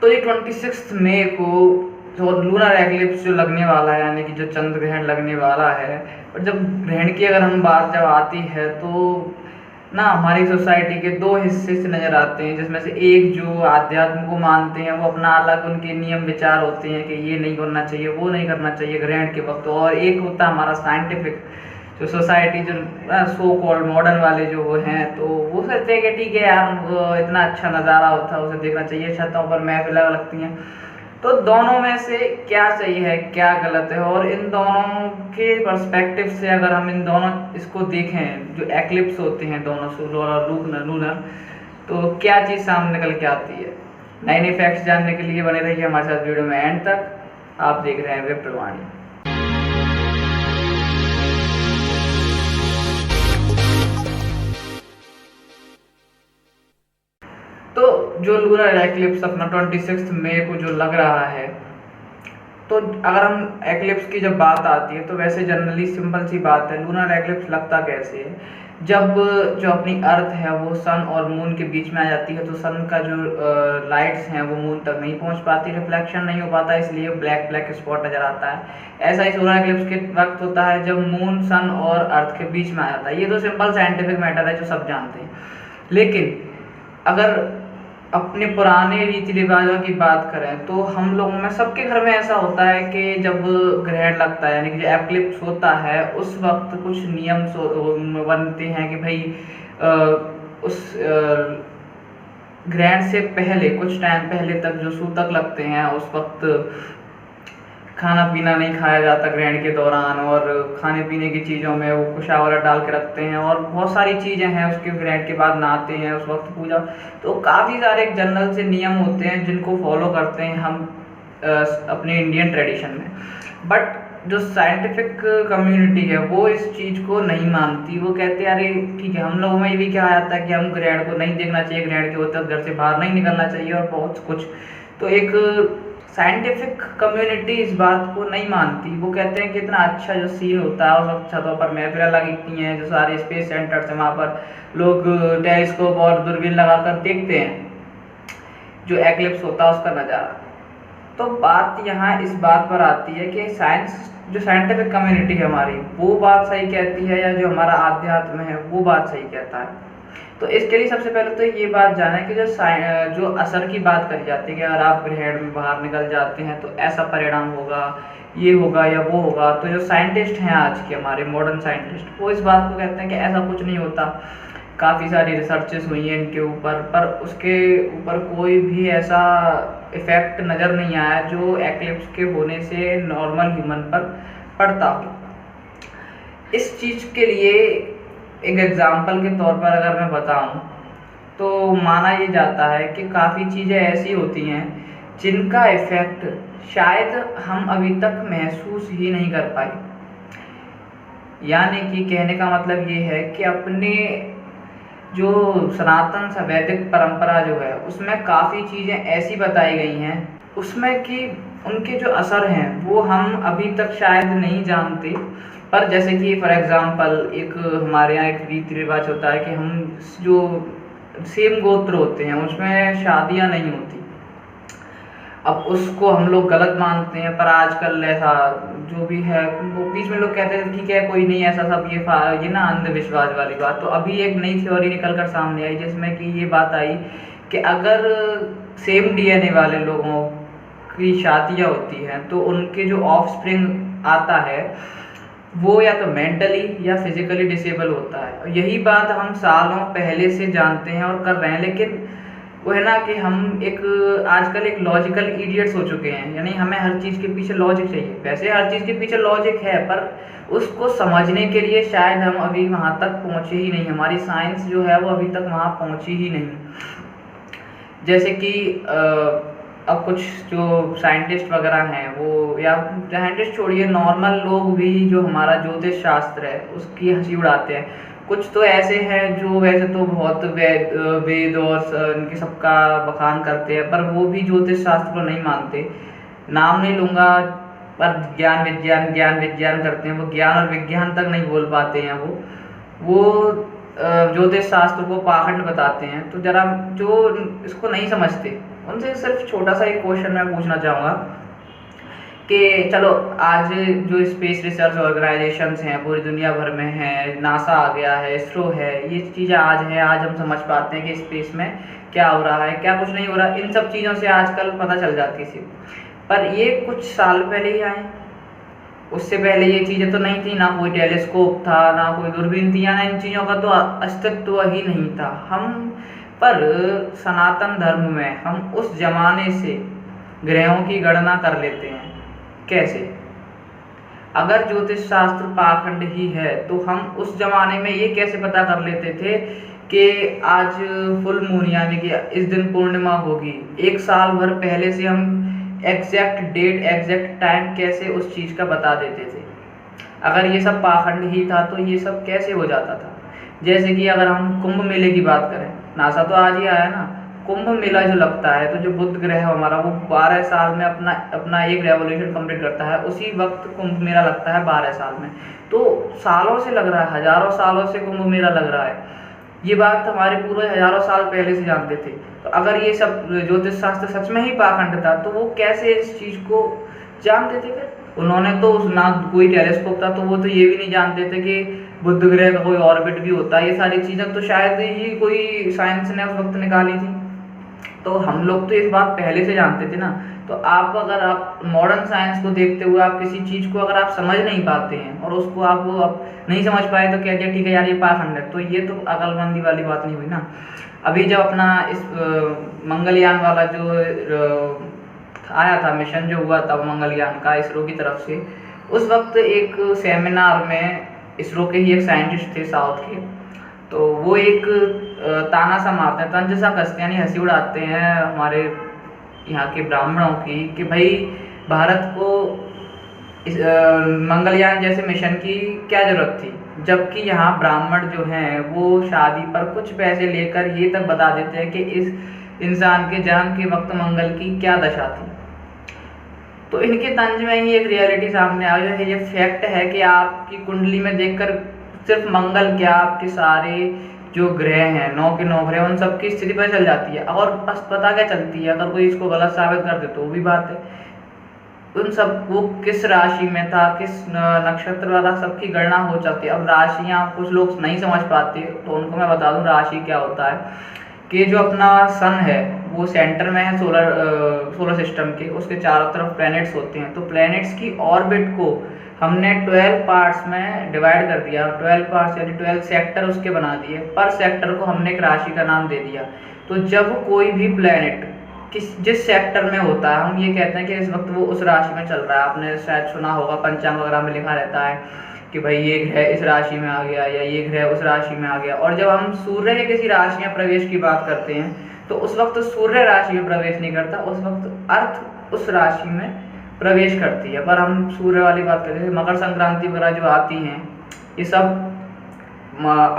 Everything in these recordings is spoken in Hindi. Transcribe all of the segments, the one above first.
तो ये 26 मई को जो लूनर एक्लिप्स जो लगने वाला है, यानी कि जो चंद्र ग्रहण लगने वाला है। और जब ग्रहण की अगर हम बात जब आती है तो ना हमारी सोसाइटी के दो हिस्से से नज़र आते हैं, जिसमें से एक जो आध्यात्म को मानते हैं, वो अपना अलग उनके नियम विचार होते हैं कि ये नहीं करना चाहिए, वो नहीं करना चाहिए ग्रहण के वक्त। और एक होता है हमारा साइंटिफिक जो सोसाइटी, जो सो कॉल्ड मॉडर्न वाले जो वो हैं, तो वो सोचते हैं कि ठीक है यार, इतना अच्छा नज़ारा होता है, उसे देखना चाहिए, छतों पर महफिलें लगती हैं। तो दोनों में से क्या सही है, क्या गलत है, और इन दोनों के पर्सपेक्टिव से अगर हम इन दोनों इसको देखें, जो एक्लिप्स होते हैं दोनों सोलर और लूनर, तो क्या चीज़ सामने निकल के आती है। नए नए फैक्ट्स जानने के लिए बने रहिए हमारे साथ वीडियो में एंड तक। आप देख रहे हैं वेब प्रवाणी। तो जो लूनर एक्लिप्स अपना 26 मई को जो लग रहा है, तो अगर हम एक्लिप्स की जब बात आती है तो वैसे जनरली सिंपल सी बात है, लूनर एक्लिप्स लगता कैसे है, जब जो अपनी अर्थ है वो सन और मून के बीच में आ जाती है। तो सन का जो लाइट्स हैं वो मून तक नहीं पहुंच पाती, रिफ्लेक्शन नहीं हो पाता, इसलिए ब्लैक ब्लैक स्पॉट नज़र आता है। ऐसा ही सोलर एक्लिप्स के वक्त होता है जब मून सन और अर्थ के बीच में आ जाता है। ये तो सिंपल साइंटिफिक मैटर है जो सब जानते हैं। लेकिन अगर अपने पुराने रीति रिवाजों की बात करें तो हम लोगों में, सबके घर में ऐसा होता है कि जब ग्रहण लगता है, यानी कि जो एक्लिप्स होता है, उस वक्त कुछ नियम बनते हैं कि भाई उस ग्रहण से पहले कुछ टाइम पहले तक जो सूतक लगते हैं, उस वक्त खाना पीना नहीं खाया जाता ग्रहण के दौरान, और खाने पीने की चीज़ों में वो कुशावरा डाल के रखते हैं, और बहुत सारी चीज़ें हैं। उसके ग्रहण के बाद नहाते हैं, उस वक्त पूजा, तो काफ़ी सारे जनरल से नियम होते हैं जिनको फॉलो करते हैं हम अपने इंडियन ट्रेडिशन में। बट जो साइंटिफिक कम्युनिटी है वो इस चीज़ को नहीं मानती। वो कहते हैं अरे ठीक है, हम लोगों में ये भी क्या आता है कि हम ग्रहण को नहीं देखना चाहिए, ग्रहण के होते वक्त घर से बाहर नहीं निकलना चाहिए, और बहुत कुछ। तो एक साइंटिफिक कम्युनिटी इस बात को नहीं मानती। वो कहते हैं कि इतना अच्छा जो सीन होता है, उस वक्त छतों पर महफिलें लगती हैं, जो सारे स्पेस सेंटर्स हैं वहाँ पर लोग टेलीस्कोप और दूरबीन लगाकर देखते हैं जो एक्लिप्स होता है उसका नज़ारा। तो बात यहाँ इस बात पर आती है कि साइंस, जो साइंटिफिक कम्युनिटी है हमारी, वो बात सही कहती है या जो हमारा आध्यात्म है वो बात सही कहता है। तो इसके लिए सबसे पहले तो ये बात जाना है कि जो असर की बात करी जाती है कि अगर आप ग्रहण में बाहर निकल जाते हैं तो ऐसा परिणाम होगा, ये होगा या वो होगा। तो जो साइंटिस्ट हैं आज के हमारे मॉडर्न साइंटिस्ट, वो इस बात को कहते हैं कि ऐसा कुछ नहीं होता। काफ़ी सारी रिसर्चेस हुई हैं इनके ऊपर, पर उसके ऊपर कोई भी ऐसा इफ़ेक्ट नज़र नहीं आया जो एक्लिप्स के होने से नॉर्मल ह्यूमन पर पड़ता हो। इस चीज़ के लिए एक एग्जाम्पल के तौर पर अगर मैं बताऊं तो माना ये जाता है कि काफ़ी चीज़ें ऐसी होती हैं जिनका इफ़ेक्ट शायद हम अभी तक महसूस ही नहीं कर पाए। यानी कि कहने का मतलब ये है कि अपने जो सनातन वैदिक परंपरा जो है उसमें काफ़ी चीज़ें ऐसी बताई गई हैं उसमें कि उनके जो असर हैं वो हम अभी तक शायद नहीं जानते। पर जैसे कि फॉर एग्ज़ाम्पल एक हमारे यहाँ एक रीति रिवाज होता है कि हम जो सेम गोत्र होते हैं उसमें शादियाँ नहीं होती। अब उसको हम लोग गलत मानते हैं, पर आजकल ऐसा जो भी है वो बीच में लोग कहते हैं ठीक है कोई नहीं, ऐसा सब ये ना अंधविश्वास वाली बात। तो अभी एक नई थ्योरी निकल कर सामने आई जिसमें कि ये बात आई कि अगर सेम डीएनए वाले लोगों की शादियाँ होती हैं तो उनके जो ऑफस्प्रिंग आता है वो या तो मेंटली या फिजिकली डिसेबल होता है। और यही बात हम सालों पहले से जानते हैं और कर रहे हैं, लेकिन वो है ना कि हम एक आजकल एक लॉजिकल इडियट्स हो चुके हैं। यानी हमें हर चीज़ के पीछे लॉजिक चाहिए। वैसे हर चीज़ के पीछे लॉजिक है, पर उसको समझने के लिए शायद हम अभी वहाँ तक पहुँचे ही नहीं। हमारी साइंस जो है वो अभी तक वहाँ पहुँची ही नहीं। जैसे कि अब कुछ जो साइंटिस्ट वगैरह हैं वो, या साइंटिस्ट छोड़िए, नॉर्मल लोग भी जो हमारा ज्योतिष शास्त्र है उसकी हंसी उड़ाते हैं। कुछ तो ऐसे हैं जो वैसे तो बहुत वेद और इनके सबका बखान करते हैं, पर वो भी ज्योतिष शास्त्र को नहीं मानते। नाम नहीं लूँगा, पर ज्ञान विज्ञान करते हैं। वो ज्ञान और विज्ञान तक नहीं बोल पाते हैं। वो ज्योतिष शास्त्र को पाखंड बताते हैं। तो जरा जो इसको नहीं समझते उनसे सिर्फ छोटा सा एक क्वेश्चन मैं पूछना चाहूँगा कि चलो आज जो स्पेस रिसर्च ऑर्गेनाइजेशंस हैं पूरी दुनिया भर में हैं, नासा आ गया है, इसरो है, ये चीज़ें आज हैं, आज हम समझ पाते हैं कि स्पेस में क्या हो रहा है, क्या कुछ नहीं हो रहा, इन सब चीज़ों से आजकल पता चल जाती थी। पर ये कुछ साल पहले ही आए, उससे पहले ये चीज़ें तो नहीं थी, ना कोई टेलीस्कोप था, ना कोई दूरबीन थी, या ना इन चीज़ों का तो अस्तित्व ही नहीं था। हम पर सनातन धर्म में हम उस जमाने से ग्रहों की गणना कर लेते हैं। कैसे? अगर ज्योतिष शास्त्र पाखंड ही है तो हम उस जमाने में ये कैसे पता कर लेते थे कि आज फुल मून यानी कि इस दिन पूर्णिमा होगी। एक साल भर पहले से हम एग्जैक्ट डेट एग्जैक्ट टाइम कैसे उस चीज़ का बता देते थे। अगर ये सब पाखंड ही था तो ये सब कैसे हो जाता था। जैसे कि अगर हम कुंभ मेले की बात करें, नासा तो आज ही आया ना, कुंभ मेला जो लगता है तो जो बुध ग्रह हमारा वो 12 साल में अपना एक रेवोल्यूशन कंप्लीट करता है, उसी वक्त कुंभ मेला लगता है 12 साल में। तो सालों से लग रहा है, हजारों सालों से कुंभ मेला लग रहा है। ये बात हमारे पूर्वज हजारों साल पहले से जानते थे। तो अगर ये सब ज्योतिष शास्त्र सच में ही पाखंड था तो वो कैसे इस चीज़ को जानते थे? फिर उन्होंने तो ना कोई टेलीस्कोप था, तो वो तो ये भी नहीं जानते थे कि बुध ग्रह का कोई ऑर्बिट भी होता है। ये सारी चीज़ें तो शायद ही कोई साइंस ने उस वक्त निकाली थी। तो हम लोग तो इस बात पहले से जानते थे ना। तो आप अगर आप मॉडर्न साइंस को देखते हुए आप किसी चीज़ को अगर आप समझ नहीं पाते हैं और उसको आप नहीं समझ पाए तो कहते हैं ठीक है यार ये पाखंड है, तो ये तो अकलमंदी वाली बात नहीं हुई ना। अभी जब अपना इस मंगलयान वाला जो आया था, मिशन जो हुआ था मंगलयान का इसरो की तरफ से, उस वक्त एक सेमिनार में इसरो के ही एक साइंटिस्ट थे साउथ के, तो वो एक ताना सा मारते हैं, तंज सा कसते हैं, यानी हंसी उड़ाते हैं हमारे यहाँ के ब्राह्मणों की कि भाई भारत को इस मंगलयान जैसे मिशन की क्या ज़रूरत थी, जबकि यहाँ ब्राह्मण जो हैं वो शादी पर कुछ पैसे लेकर ये तक बता देते हैं कि इस इंसान के जन्म के वक्त मंगल की क्या दशा थी। तो इनके तंज में ही एक रियलिटी सामने आई है। ये फैक्ट है कि आपकी कुंडली में देखकर सिर्फ मंगल क्या, आपके सारे जो ग्रह हैं 9 के 9 ग्रह, उन सब की स्थिति पता चल जाती है। और बस पता क्या चलती है, अगर कोई इसको गलत साबित कर दे तो वो भी बात है। उन सब वो किस राशि में था, किस नक्षत्र वाला, सबकी गणना हो जाती है। अब राशियाँ कुछ लोग नहीं समझ पाते तो उनको मैं बता दूं राशि क्या होता है कि जो अपना सन है वो सेंटर में है सोलर सिस्टम के, उसके चारों तरफ प्लैनेट्स होते हैं। तो प्लैनेट्स की ऑर्बिट को हमने 12 पार्ट्स में डिवाइड कर दिया, 12 पार्ट्स यानी 12 सेक्टर उसके बना दिए। पर सेक्टर को हमने एक राशि का नाम दे दिया। तो जब कोई भी प्लैनेट जिस सेक्टर में होता है, हम ये कहते हैं कि इस वक्त वो उस राशि में चल रहा है। आपने शायद सुना होगा पंचांग वगैरह में लिखा रहता है कि भाई ये ग्रह इस राशि में आ गया या ये ग्रह उस राशि में आ गया। और जब हम सूर्य के किसी राशि में प्रवेश की बात करते हैं तो उस वक्त सूर्य राशि में प्रवेश नहीं करता, उस वक्त अर्थ उस राशि में प्रवेश करती है। पर हम सूर्य वाली बात करते हैं, मकर संक्रांति वगैरह जो आती हैं ये सब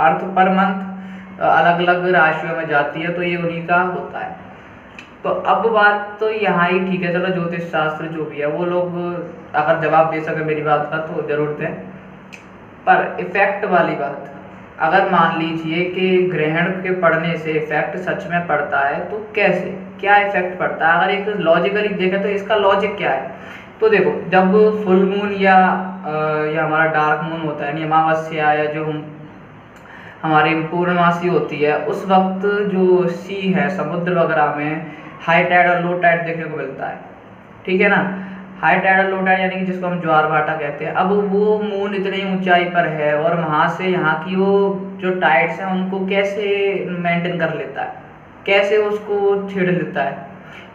अर्थ पर मंथ अलग अलग राशियों में जाती है, तो ये उन्हीं का होता है। तो अब बात तो यहाँ ही ठीक है, चलो ज्योतिष शास्त्र जो भी है वो लोग अगर जवाब दे सके मेरी बात का तो जरूर दें। पर इफेक्ट वाली बात, अगर मान लीजिए कि ग्रहण के पड़ने से इफेक्ट सच में पड़ता है तो कैसे, क्या इफेक्ट पड़ता है? अगर एक लॉजिकली देखें तो इसका लॉजिक क्या है? तो देखो, जब फुल मून या हमारा डार्क मून होता है, यानी अमावस्या या जो हमारी पूर्णमासी होती है, उस वक्त जो सी है समुद्र वगैरह में हाई टाइड और लो टाइड देखने को मिलता है, ठीक है ना। हाई टाइड और लो टाइड यानी कि जिसको हम ज्वार भाटा कहते हैं। अब वो मून इतनी ऊंचाई पर है और वहाँ से यहाँ की वो जो टाइड्स हैं उनको कैसे मेंटेन कर लेता है, कैसे उसको छेड़ लेता है?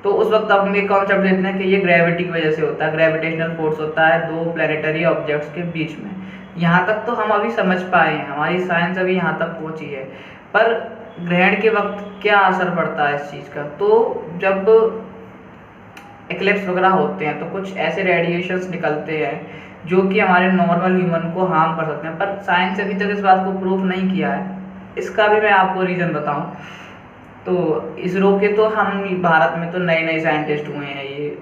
तो उस वक्त हम एक कॉन्सेप्ट देते हैं कि ये ग्रेविटी की वजह से होता है, ग्रेविटेशनल फोर्स होता है दो प्लैनेटरी ऑब्जेक्ट्स के बीच में। यहाँ तक तो हम अभी समझ पाए हैं, हमारी साइंस अभी यहाँ तक पहुँची है। पर ग्रहण के वक्त क्या असर पड़ता है इस चीज़ का? तो जब एक्लिप्स वगैरह होते हैं तो कुछ ऐसे रेडिएशंस निकलते हैं जो कि हमारे नॉर्मल ह्यूमन को हार्म कर सकते हैं। पर साइंस अभी तक इस बात को प्रूफ नहीं किया है। इसका भी मैं आपको रीज़न बताऊं तो इसरो के तो हम भारत में तो नए साइंटिस्ट हुए हैं, ये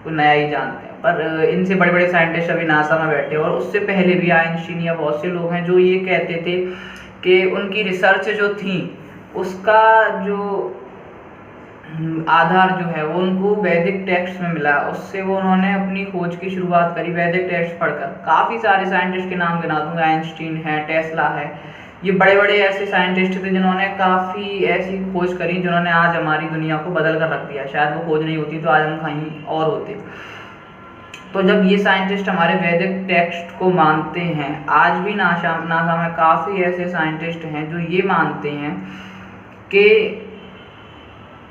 नया ही जानते हैं। पर इनसे बड़े बड़े साइंटिस्ट अभी नासा में बैठे और उससे पहले भी आइंस्टीन या बहुत से लोग हैं जो ये कहते थे कि उनकी रिसर्च जो थी उसका जो आधार जो है वो उनको वैदिक टेक्स्ट में मिला, उससे वो उन्होंने अपनी खोज की शुरुआत करी वैदिक टेक्स्ट पढ़कर। काफ़ी सारे साइंटिस्ट के नाम गिना दूंगा, आइंस्टीन है, टेस्ला है, ये बड़े बड़े ऐसे साइंटिस्ट थे जिन्होंने काफ़ी ऐसी खोज करी जिन्होंने आज हमारी दुनिया को बदल कर रख दिया। शायद वो खोज नहीं होती तो आज हम कहीं और होते। तो जब ये साइंटिस्ट हमारे वैदिक टेक्स्ट को मानते हैं, आज भी नासा में काफ़ी ऐसे साइंटिस्ट हैं जो ये मानते हैं कि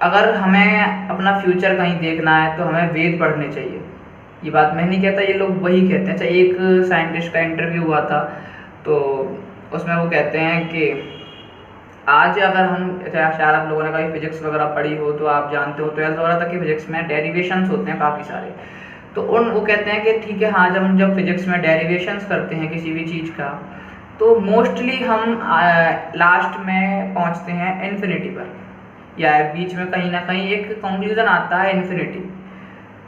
अगर हमें अपना फ्यूचर कहीं देखना है तो हमें वेद पढ़ने चाहिए। ये बात मैं नहीं कहता, ये लोग वही कहते हैं। अच्छा, एक साइंटिस्ट का इंटरव्यू हुआ था तो उसमें वो कहते हैं कि आज अगर हम, शायद आप लोगों ने कभी फिजिक्स वगैरह पढ़ी हो तो आप जानते हो, 12th वगैरह तक की फिजिक्स में डेरिवेशंस होते हैं काफ़ी सारे। तो वो कहते हैं कि ठीक है, हाँ, जब फिजिक्स में डेरिवेशंस करते हैं किसी भी चीज़ का तो मोस्टली हम लास्ट में पहुंचते हैं इन्फिनिटी पर, या बीच में कहीं ना कहीं एक कंक्लूजन आता है इन्फिनिटी।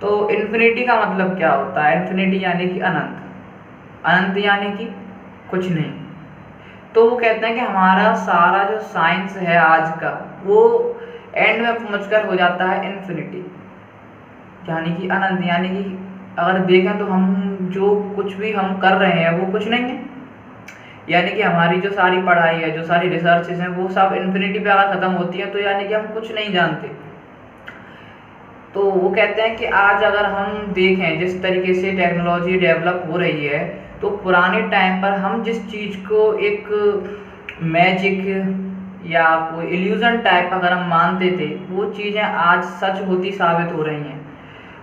तो इन्फिनिटी का मतलब क्या होता है? इन्फिनिटी यानी कि अनंत, अनंत यानी कि कुछ नहीं। तो वो कहते हैं कि हमारा सारा जो साइंस है आज का वो एंड में पहुंचकर हो जाता है इन्फिनिटी, यानी कि अनंत। यानी कि अगर देखें तो हम जो कुछ भी हम कर रहे हैं वो कुछ नहीं है, यानी कि हमारी जो सारी पढ़ाई है, जो सारी रिसर्चेस हैं, वो सब इन्फिनिटी पे अगर ख़त्म होती है तो यानी कि हम कुछ नहीं जानते। तो वो कहते हैं कि आज अगर हम देखें जिस तरीके से टेक्नोलॉजी डेवलप हो रही है, तो पुराने टाइम पर हम जिस चीज़ को एक मैजिक या कोई इल्यूजन टाइप अगर हम मानते थे, वो चीज़ें आज सच होती साबित हो रही हैं।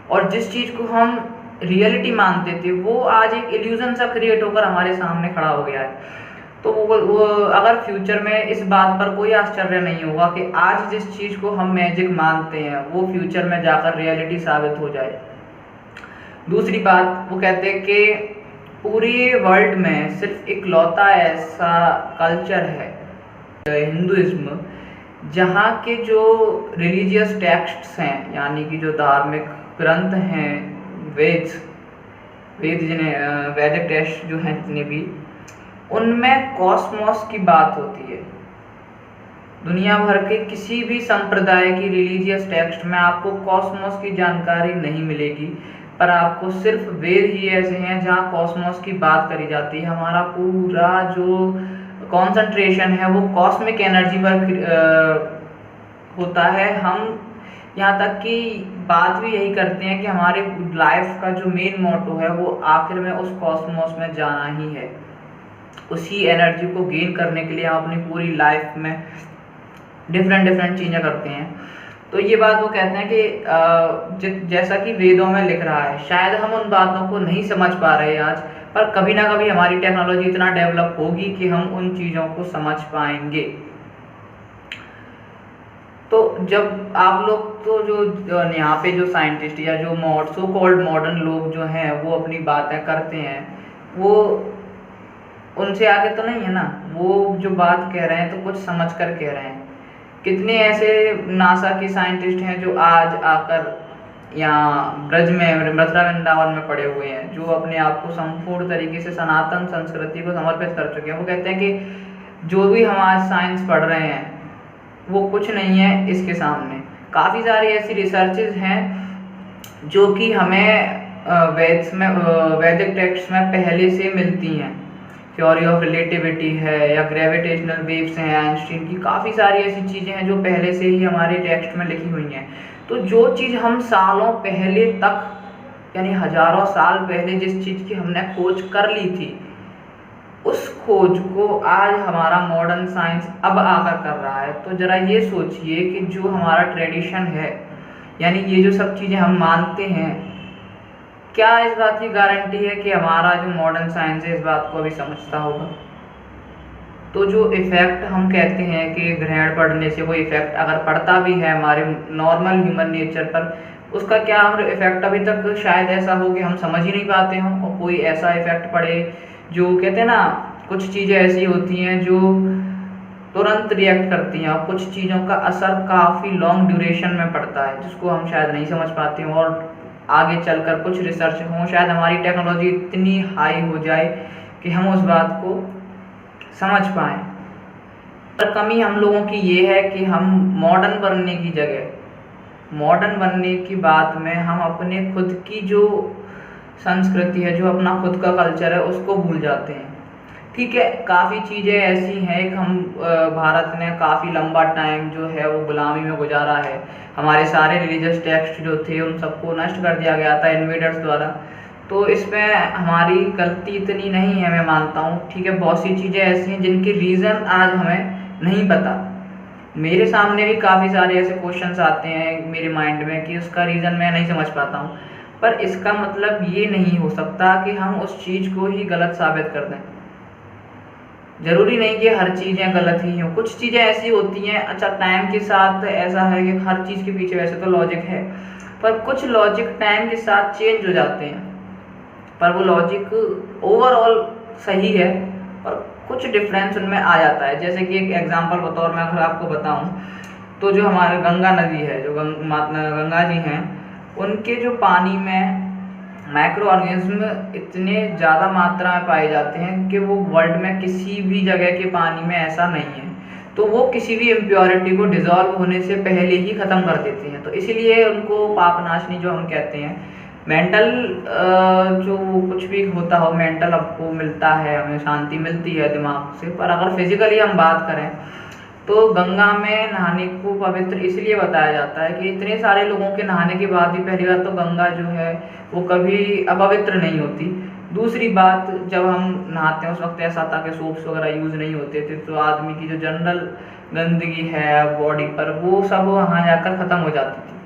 और जिस चीज़ को हम रियलिटी मानते थे वो आज एक इल्यूजन सा क्रिएट होकर हमारे सामने खड़ा हो गया है। तो वो अगर फ्यूचर में इस बात पर कोई आश्चर्य नहीं होगा कि आज जिस चीज़ को हम मैजिक मानते हैं वो फ्यूचर में जाकर रियलिटी साबित हो जाए। दूसरी बात, वो कहते हैं कि पूरे वर्ल्ड में सिर्फ इकलौता ऐसा कल्चर है हिंदुइज्म, जहाँ के जो रिलीजियस टेक्स्ट्स हैं, यानी कि जो धार्मिक ग्रंथ हैं, वेद जिन्हें वैदिक टेक्स्ट जो हैं जितने भी, उनमें कॉस्मोस की बात होती है। दुनिया भर के किसी भी संप्रदाय की रिलीजियस टेक्स्ट में आपको कॉस्मोस की जानकारी नहीं मिलेगी, पर आपको सिर्फ वेद ही ऐसे हैं जहाँ कॉस्मोस की बात करी जाती है। हमारा पूरा जो कॉन्सेंट्रेशन है वो कॉस्मिक एनर्जी पर होता है। हम यहाँ तक कि बात भी यही करते हैं कि हमारे लाइफ का जो मेन मोटो है वो आखिर में उस कॉस्मोस में जाना ही है। उसी एनर्जी को गेन करने के लिए हम अपनी पूरी लाइफ में डिफरेंट चीज़ें करते हैं। तो ये बात वो कहते हैं कि जैसा कि वेदों में लिख रहा है, शायद हम उन बातों को नहीं समझ पा रहे आज, पर कभी ना कभी हमारी टेक्नोलॉजी इतना डेवलप होगी कि हम उन चीज़ों को समझ पाएंगे। तो जब आप लोग तो जो यहाँ पे जो साइंटिस्ट या जो सो कॉल्ड मॉडर्न लोग जो हैं वो अपनी बातें करते हैं, वो उनसे आगे तो नहीं है ना। वो जो बात कह रहे हैं तो कुछ समझ कर कह रहे हैं। कितने ऐसे नासा के साइंटिस्ट हैं जो आज आकर यहाँ ब्रज में, मथुरा वृंदावन में पड़े हुए हैं, जो अपने आप को संपूर्ण तरीके से सनातन संस्कृति को समर्पित कर चुके हैं। वो कहते हैं कि जो भी हम आज साइंस पढ़ रहे हैं वो कुछ नहीं है इसके सामने। काफ़ी सारी ऐसी रिसर्चेज हैं जो कि हमें वैदिक टेक्स्ट में पहले से मिलती हैं। थ्योरी ऑफ रिलेटिविटी है या ग्रेविटेशनल वेव्स हैं आइंस्टीन की, काफ़ी सारी ऐसी चीज़ें हैं जो पहले से ही हमारे टेक्स्ट में लिखी हुई हैं। तो जो चीज़ हम सालों पहले तक, यानी हजारों साल पहले जिस चीज़ की हमने खोज कर ली थी, उस खोज को आज हमारा मॉडर्न साइंस अब आकर कर रहा है। तो ज़रा ये सोचिए कि जो हमारा ट्रेडिशन है, यानी ये जो सब चीज़ें हम मानते हैं, क्या इस बात की गारंटी है कि हमारा जो मॉडर्न साइंस है इस बात को अभी समझता होगा? तो जो इफ़ेक्ट हम कहते हैं कि ग्रहण पड़ने से कोई इफ़ेक्ट अगर पड़ता भी है हमारे नॉर्मल ह्यूमन नेचर पर, उसका क्या इफ़ेक्ट अभी तक शायद ऐसा हो कि हम समझ ही नहीं पाते हों, और कोई ऐसा इफ़ेक्ट पड़े जो कहते हैं ना, कुछ चीज़ें ऐसी होती हैं जो तुरंत रिएक्ट करती हैं, और कुछ चीज़ों का असर काफ़ी लॉन्ग ड्यूरेशन में पड़ता है जिसको हम शायद नहीं समझ पाते हों, और आगे चलकर कुछ रिसर्च हों, शायद हमारी टेक्नोलॉजी इतनी हाई हो जाए कि हम उस बात को समझ पाएँ। पर कमी हम लोगों की ये है कि हम मॉडर्न बनने की जगह मॉडर्न बनने की बात में हम अपने खुद की जो संस्कृति है, जो अपना खुद का कल्चर है, उसको भूल जाते हैं। ठीक है, काफ़ी चीज़ें ऐसी हैं कि हम भारत ने काफ़ी लंबा टाइम जो है वो गुलामी में गुजारा है। हमारे सारे रिलीजियस टेक्स्ट जो थे उन सबको नष्ट कर दिया गया था इन्वेडर्स द्वारा। तो इसमें हमारी गलती इतनी नहीं है, मैं मानता हूँ। ठीक है, बहुत सी चीज़ें ऐसी हैं जिनकी रीज़न आज हमें नहीं पता। मेरे सामने भी काफ़ी सारे ऐसे क्वेश्चंस आते हैं मेरे माइंड में कि उसका रीज़न मैं नहीं समझ पाता हूँ, पर इसका मतलब ये नहीं हो सकता कि हम उस चीज़ को ही गलत साबित कर दें। ज़रूरी नहीं कि हर चीज़ें गलत ही हों, कुछ चीज़ें ऐसी होती हैं। अच्छा, टाइम के साथ ऐसा है कि हर चीज़ के पीछे वैसे तो लॉजिक है, पर कुछ लॉजिक टाइम के साथ चेंज हो जाते हैं, पर वो लॉजिक ओवरऑल सही है, पर कुछ डिफरेंस उनमें आ जाता है। जैसे कि एक एग्जांपल बतौर मैं अगर आपको बताऊं, तो जो हमारे गंगा नदी है, जो गंगा जी हैं, उनके जो पानी में माइक्रो ऑर्गेनिज्म इतने ज़्यादा मात्रा में पाए जाते हैं कि वो वर्ल्ड में किसी भी जगह के पानी में ऐसा नहीं है। तो वो किसी भी इम्प्योरिटी को डिज़ोल्व होने से पहले ही ख़त्म कर देती हैं। तो इसीलिए उनको पापनाशनी जो हम कहते हैं, मेंटल जो कुछ भी होता हो, मेंटल आपको मिलता है, हमें शांति मिलती है दिमाग से। पर अगर फिजिकली हम बात करें तो गंगा में नहाने को पवित्र इसलिए बताया जाता है कि इतने सारे लोगों के नहाने के बाद भी पहली बात तो गंगा जो है वो कभी अपवित्र नहीं होती। दूसरी बात, जब हम नहाते हैं उस वक्त ऐसा था कि सोप्स वगैरह यूज़ नहीं होते थे, तो आदमी की जो जनरल गंदगी है बॉडी पर, वो सब वहाँ जाकर ख़त्म हो जाती थी।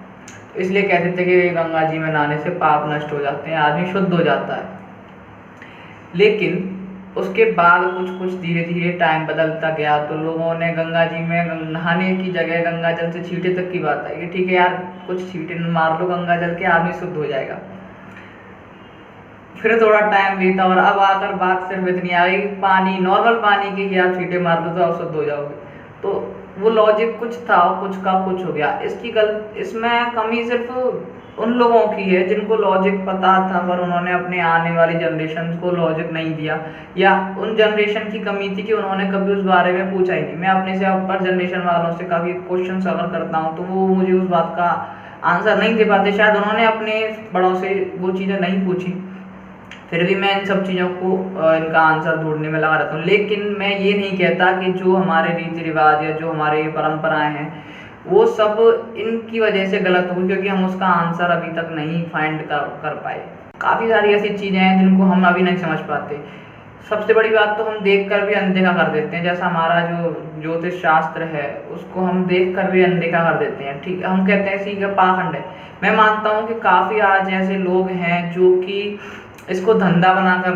तो इसलिए कहते थे कि गंगा जी में नहाने से पाप नष्ट हो जाते हैं, आदमी शुद्ध हो जाता है। लेकिन उसके बाद कुछ कुछ धीरे धीरे टाइम बदलता गया, तो लोगों ने गंगा जी में नहाने की जगह गंगा जल से छींटे तक की बात आई कि ठीक है यार, कुछ छींटे मार लो गंगा जल के, आदमी शुद्ध हो जाएगा। फिर थोड़ा टाइम बीता और अब आकर बात सिर्फ इतनी आ गई, पानी, नॉर्मल पानी के ही आप छींटे मार दो तो आप शुद्ध हो जाओगे। तो वो लॉजिक कुछ था, कुछ का कुछ हो गया। इसमें कमी सिर्फ उन लोगों की है जिनको लॉजिक पता था, पर उन्होंने अपने आने वाली जनरेशन को लॉजिक नहीं दिया, या उन जनरेशन की कमी थी कि उन्होंने कभी उस बारे में पूछा ही नहीं। मैं अपने से अपर जनरेशन वालों से काफ़ी क्वेश्चन अगर करता हूँ तो वो मुझे उस बात का आंसर नहीं दे पाते। शायद उन्होंने अपने बड़ों से वो चीज़ें नहीं पूछी, फिर भी मैं इन सब चीज़ों को इनका आंसर ढूंढने में लगा रहता हूँ। लेकिन मैं ये नहीं कहता कि जो हमारे रीति रिवाज या जो हमारे परंपराएं हैं वो सब इनकी वजह से गलत होगी, क्योंकि हम उसका आंसर अभी तक नहीं फाइंड कर पाए। काफ़ी सारी ऐसी चीज़ें हैं जिनको हम अभी नहीं समझ पाते। सबसे बड़ी बात तो हम देख कर भी अनदेखा कर देते हैं। जैसा हमारा जो ज्योतिष शास्त्र है उसको हम देख कर भी अनदेखा कर देते हैं। ठीक, हम कहते हैं इसी का पाखंड है। मैं मानता हूँ कि काफ़ी आज ऐसे लोग हैं जो कि इसको धंधा बनाकर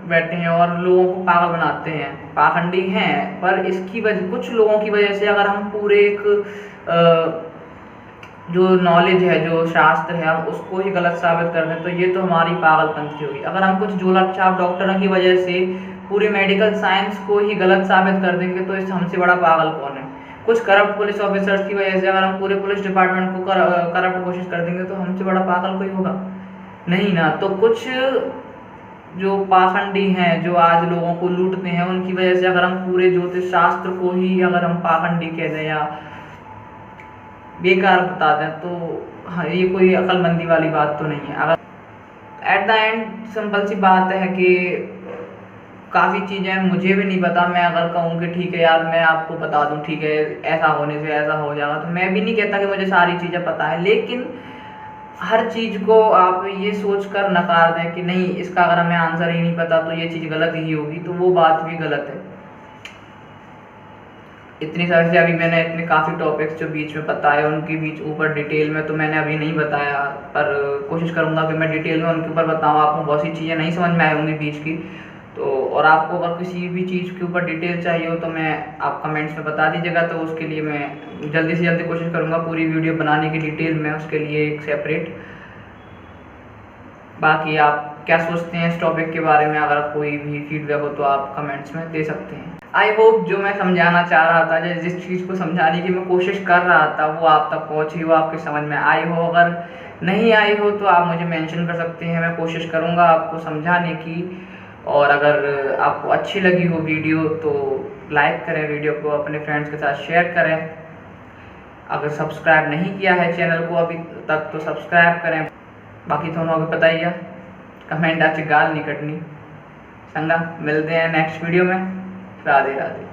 बैठे हैं और लोगों को पागल बनाते हैं, पाखंडी हैं। पर इसकी वजह, कुछ लोगों की वजह से अगर हम पूरे एक जो नॉलेज है, जो शास्त्र है, हम उसको ही गलत साबित कर दें तो ये तो हमारी पागलपंथी होगी। अगर हम कुछ झोला छाप डॉक्टरों की वजह से पूरी मेडिकल साइंस को ही गलत साबित कर देंगे तो इस हमसे बड़ा पागल कौन है। कुछ करप्ट पुलिस ऑफिसर्स की वजह से अगर हम पूरे पुलिस डिपार्टमेंट को करप्ट कोशिश कर देंगे तो हमसे बड़ा पागल कोई होगा नहीं ना। तो कुछ जो पाखंडी हैं, जो आज लोगों को लूटते हैं, उनकी वजह से अगर हम पूरे ज्योतिष शास्त्र को ही अगर हम पाखंडी कह दें या बेकार बता दें तो हाँ, ये कोई अक्लमंदी वाली बात तो नहीं है। अगर एट द एंड सिंपल सी बात है कि काफ़ी चीज़ें मुझे भी नहीं पता। मैं अगर कहूँ कि ठीक है यार मैं आपको बता दूँ, ठीक है ऐसा होने से ऐसा हो जाएगा, तो मैं भी नहीं कहता कि मुझे सारी चीज़ें पता है। लेकिन हर चीज़ को आप ये सोच कर नकार दें कि नहीं, इसका अगर हमें आंसर ही नहीं पता तो ये चीज़ गलत ही होगी, तो वो बात भी गलत है। इतनी सारी से अभी मैंने इतने काफ़ी टॉपिक्स जो बीच में बताए उनके बीच ऊपर डिटेल में तो मैंने अभी नहीं बताया, पर कोशिश करूँगा कि मैं डिटेल में उनके ऊपर बताऊँ। आपको बहुत सी चीज़ें नहीं समझ में आई होंगी बीच की, तो और आपको अगर किसी भी चीज़ के ऊपर डिटेल चाहिए हो तो मैं आप कमेंट्स में बता दीजिएगा, तो उसके लिए मैं जल्दी से जल्दी कोशिश करूँगा पूरी वीडियो बनाने की डिटेल में, उसके लिए एक सेपरेट। बाकी आप क्या सोचते हैं इस टॉपिक के बारे में, अगर कोई भी फीडबैक हो तो आप कमेंट्स में दे सकते हैं। आई होप जो मैं समझाना चाह रहा था, जिस चीज़ को समझाने की मैं कोशिश कर रहा था वो आप तक पहुँची हो, आपके समझ में आई हो। अगर नहीं आई हो तो आप मुझे मेंशन कर सकते हैं, मैं कोशिश करूँगा आपको समझाने की। और अगर आपको अच्छी लगी हो वीडियो तो लाइक करें, वीडियो को अपने फ्रेंड्स के साथ शेयर करें। अगर सब्सक्राइब नहीं किया है चैनल को अभी तक तो सब्सक्राइब करें। बाकी थोड़ा आगे बताइए कमेंट आज गाल नहीं कटनी संगा। मिलते हैं नेक्स्ट वीडियो में। राधे राधे।